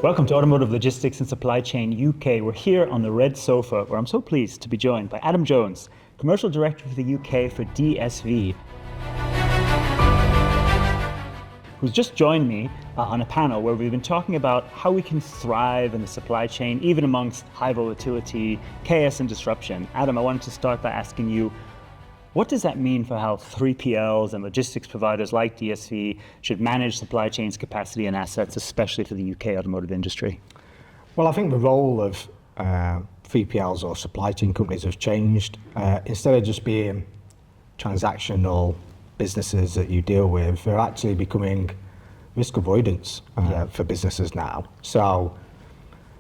Welcome to Automotive Logistics and Supply Chain UK. We're here on the red sofa where I'm so pleased to be joined by Adam Jones, Commercial Director for the UK for DSV, who's just joined me on a panel where we've been talking about how we can thrive in the supply chain, even amongst high volatility, chaos and disruption. Adam, I wanted to start by asking you, what does that mean for how 3PLs and logistics providers like DSV should manage supply chains, capacity and assets, especially for the UK automotive industry? Well, I think the role of 3PLs or supply chain companies has changed. Instead of just being transactional businesses that you deal with, they're actually becoming risk avoidance for businesses now. So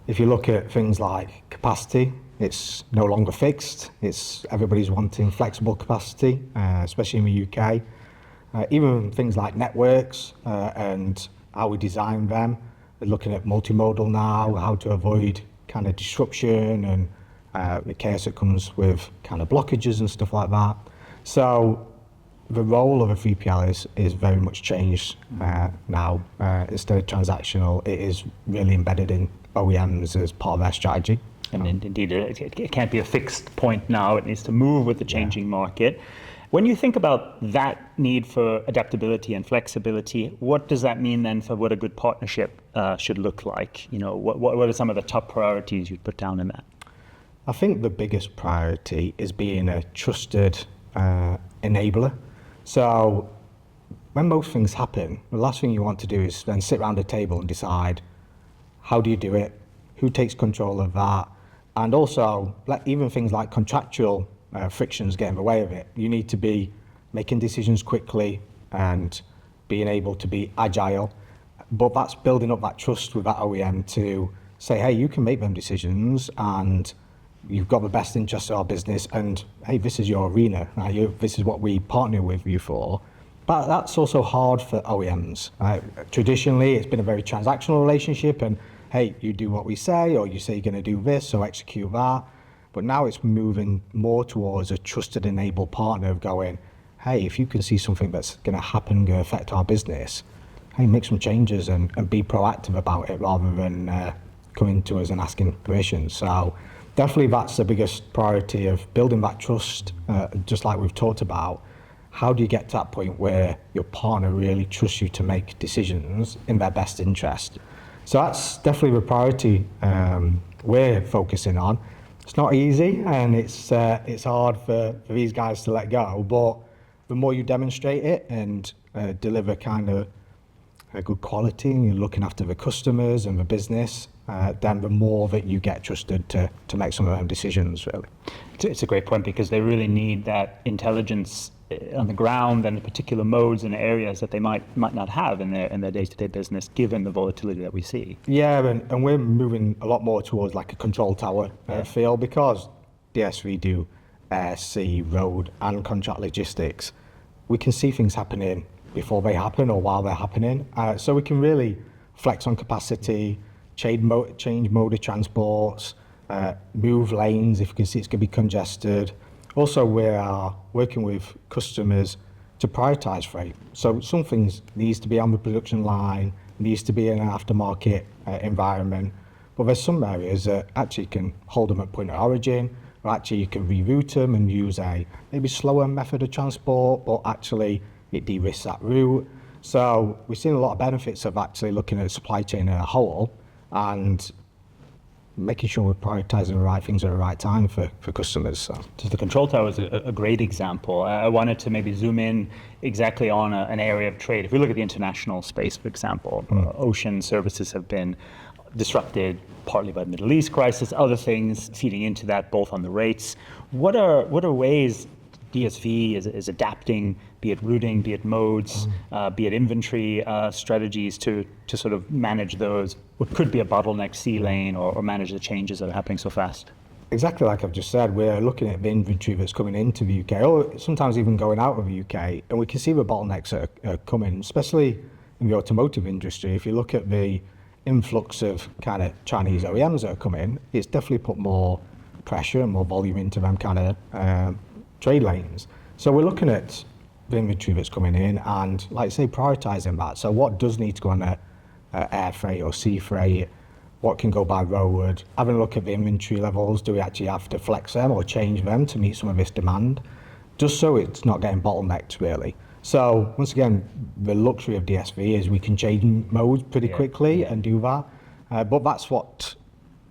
if you look at things like capacity, it's no longer fixed. Everybody's wanting flexible capacity, especially in the UK. Even things like networks and how we design them. We're looking at multimodal now, how to avoid kind of disruption and the chaos that comes with kind of blockages and stuff like that. So the role of a 3PL is very much changed now. Instead of transactional, it is really embedded in OEMs as part of their strategy. And indeed, it can't be a fixed point now. It needs to move with the changing market. When you think about that need for adaptability and flexibility, what does that mean then for what a good partnership should look like? You know, what are some of the top priorities you'd put down in that? I think the biggest priority is being a trusted enabler. So when most things happen, the last thing you want to do is then sit around a table and decide, how do you do it? Who takes control of that? And also, even things like contractual frictions get in the way of it. You need to be making decisions quickly and being able to be agile. But that's building up that trust with that OEM to say, hey, you can make them decisions and you've got the best interest of our business, and hey, this is your arena. This is what we partner with you for. But that's also hard for OEMs. Traditionally, it's been a very transactional relationship, and hey, you do what we say, or you say you're going to do this, so execute that. But now it's moving more towards a trusted enabled partner of going, hey, if you can see something that's going to happen, going to affect our business, hey, make some changes and be proactive about it rather than coming to us and asking permission. So definitely that's the biggest priority of building that trust, just like we've talked about. How do you get to that point where your partner really trusts you to make decisions in their best interest? So that's definitely the priority we're focusing on. It's not easy, and it's hard for these guys to let go, but the more you demonstrate it and deliver kind of a good quality, and you're looking after the customers and the business, then the more that you get trusted to make some of them decisions, really. It's a great point, because they really need that intelligence on the ground and the particular modes and areas that they might not have in their day-to-day business, given the volatility that we see. Yeah, and we're moving a lot more towards like a control tower feel, because DSV do air, sea, road and contract logistics. We can see things happening before they happen or while they're happening, so we can really flex on capacity, change mode of transports, move lanes if you can see it's going to be congested. Also, we are working with customers to prioritize freight. So some things needs to be on the production line, needs to be in an aftermarket environment, but there's some areas that actually can hold them at point of origin, or actually you can reroute them and use a maybe slower method of transport, but actually it de-risks that route. So we've seen a lot of benefits of actually looking at the supply chain as a whole and making sure we're prioritizing the right things at the right time for customers. So the control tower is a great example. I wanted to maybe zoom in exactly on an area of trade. If we look at the international space, for example, ocean services have been disrupted partly by the Middle East crisis, other things feeding into that, both on the rates. What are ways DSV is adapting, be it routing, be it modes, be it inventory strategies to sort of manage those, what could be a bottleneck sea lane, or manage the changes that are happening so fast? Exactly like I've just said, we're looking at the inventory that's coming into the UK, or sometimes even going out of the UK, and we can see the bottlenecks are coming, especially in the automotive industry. If you look at the influx of kind of Chinese OEMs that are coming, it's definitely put more pressure and more volume into them kind of trade lanes. So we're looking at the inventory that's coming in and, like I say, prioritising that. So what does need to go on air freight or sea freight, what can go by road, having a look at the inventory levels, do we actually have to flex them or change them to meet some of this demand, just so it's not getting bottlenecked really. So once again, the luxury of DSV is we can change modes pretty quickly and do that. But that's what,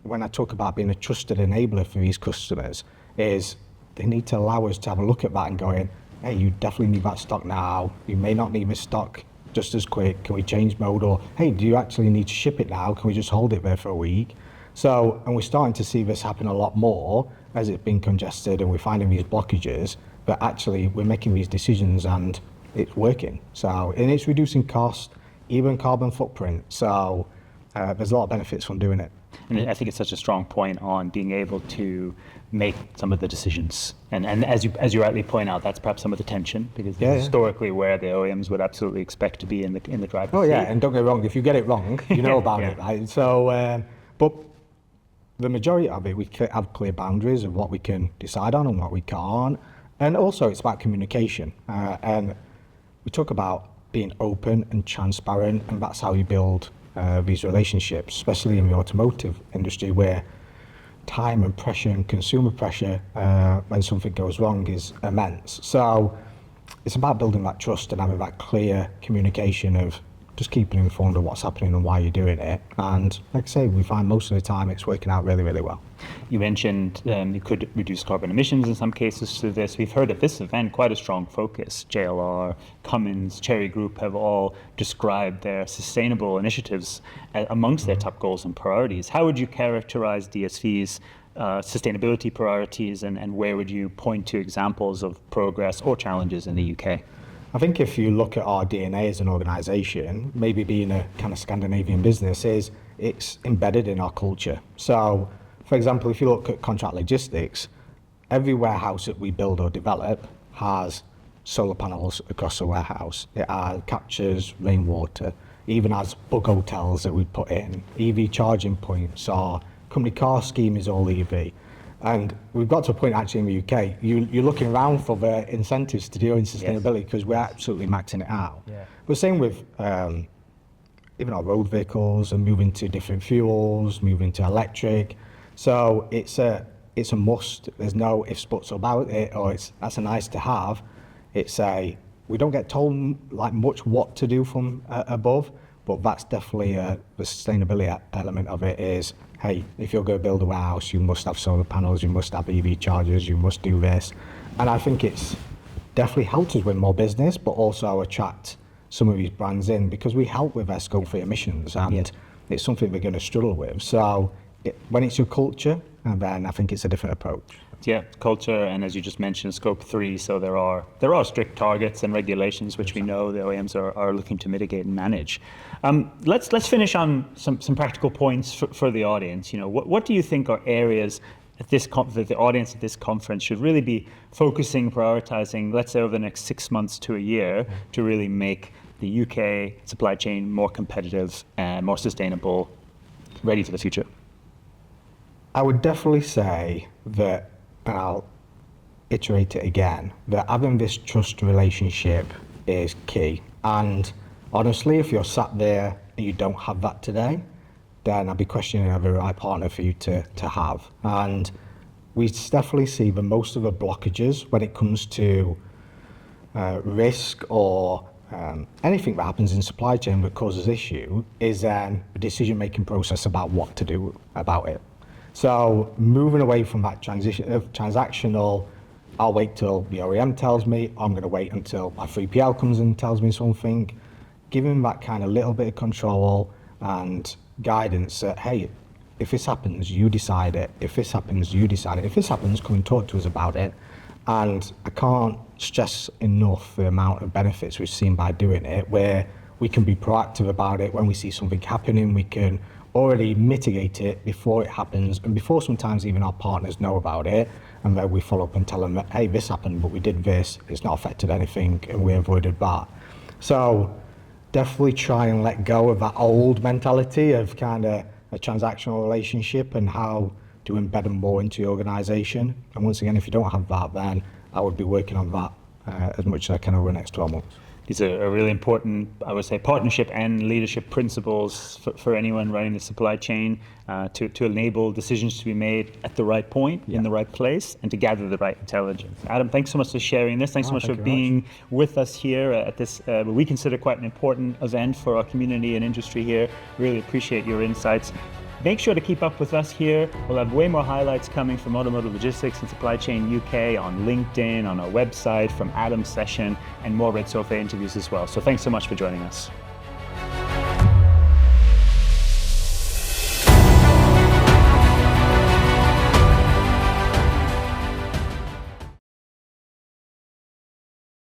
when I talk about being a trusted enabler for these customers, is they need to allow us to have a look at that and going, hey, you definitely need that stock now. You may not need this stock just as quick. Can we change mode? Or, hey, do you actually need to ship it now? Can we just hold it there for a week? So, and we're starting to see this happen a lot more as it's been congested and we're finding these blockages, but actually we're making these decisions and it's working. So, and it's reducing cost, even carbon footprint. So there's a lot of benefits from doing it. And I think it's such a strong point on being able to make some of the decisions. And as you rightly point out, that's perhaps some of the tension, because historically where the OEMs would absolutely expect to be in the driver's seat. Oh yeah, and don't get me wrong, if you get it wrong, you know about it, right? So, but the majority of it, we have clear boundaries of what we can decide on and what we can't. And also it's about communication. And we talk about being open and transparent, and that's how you build these relationships, especially in the automotive industry where time and pressure and consumer pressure when something goes wrong is immense. So it's about building that trust and having that clear communication of just keeping informed of what's happening and why you're doing it. And like I say, we find most of the time it's working out really, really well. You mentioned you could reduce carbon emissions in some cases through this. We've heard at this event quite a strong focus. JLR, Cummins, Cherry Group have all described their sustainable initiatives amongst their top goals and priorities. How would you characterize DSV's sustainability priorities, and where would you point to examples of progress or challenges in the UK? I think if you look at our DNA as an organisation, maybe being a kind of Scandinavian business, it's embedded in our culture. So, for example, if you look at contract logistics, every warehouse that we build or develop has solar panels across the warehouse. It captures rainwater, even has bug hotels that we put in, EV charging points, our company car scheme is all EV. And we've got to a point actually in the UK, you're looking around for the incentives to deal in sustainability because we're absolutely maxing it out. But same with even our road vehicles and moving to different fuels, moving to electric. So it's a must. There's no ifs, buts about it, or that's a nice to have. We don't get told like much what to do from above, but that's definitely the sustainability element of it is, hey, if you're going to build a warehouse, you must have solar panels, you must have EV chargers, you must do this. And I think it's definitely helped us win more business, but also attract some of these brands in because we help with their scope 3 emissions, and it's something we're going to struggle with. So when it's your culture, and then I think it's a different approach. Yeah, culture, and as you just mentioned, scope 3. So there are strict targets and regulations which we know the OEMs are looking to mitigate and manage. Let's finish on some practical points for the audience. You know, what do you think are areas that the audience at this conference should really be focusing, prioritizing, let's say over the next 6 months to a year, to really make the UK supply chain more competitive and more sustainable, ready for the future? I would definitely say that, and I'll iterate it again, that having this trust relationship is key. And honestly, if you're sat there and you don't have that today, then I'd be questioning the right partner for you to have. And we definitely see that most of the blockages when it comes to risk or anything that happens in supply chain that causes issue is then a decision-making process about what to do about it. So moving away from that transactional, I'll wait till the OEM tells me, I'm going to wait until my 3PL comes and tells me something, giving that kind of little bit of control and guidance that, hey, if this happens, you decide it. If this happens, you decide it. If this happens, come and talk to us about it. And I can't stress enough the amount of benefits we've seen by doing it, where we can be proactive about it. When we see something happening, we can already mitigate it before it happens, and before sometimes even our partners know about it, and then we follow up and tell them that, hey, this happened, but we did this, it's not affected anything, and we avoided that. So definitely try and let go of that old mentality of kind of a transactional relationship and how to embed them more into your organization. And once again, if you don't have that, then I would be working on that as much as I can over the next 12 months. These are really important, I would say, partnership and leadership principles for anyone running the supply chain to enable decisions to be made at the right point, in the right place, and to gather the right intelligence. Adam, thanks so much for sharing this. Thanks so much for being with us here at this, what we consider quite an important event for our community and industry here. Really appreciate your insights. Make sure to keep up with us here. We'll have way more highlights coming from Automotive Logistics and Supply Chain UK on LinkedIn, on our website, from Adam's session, and more Red Sofa interviews as well. So thanks so much for joining us.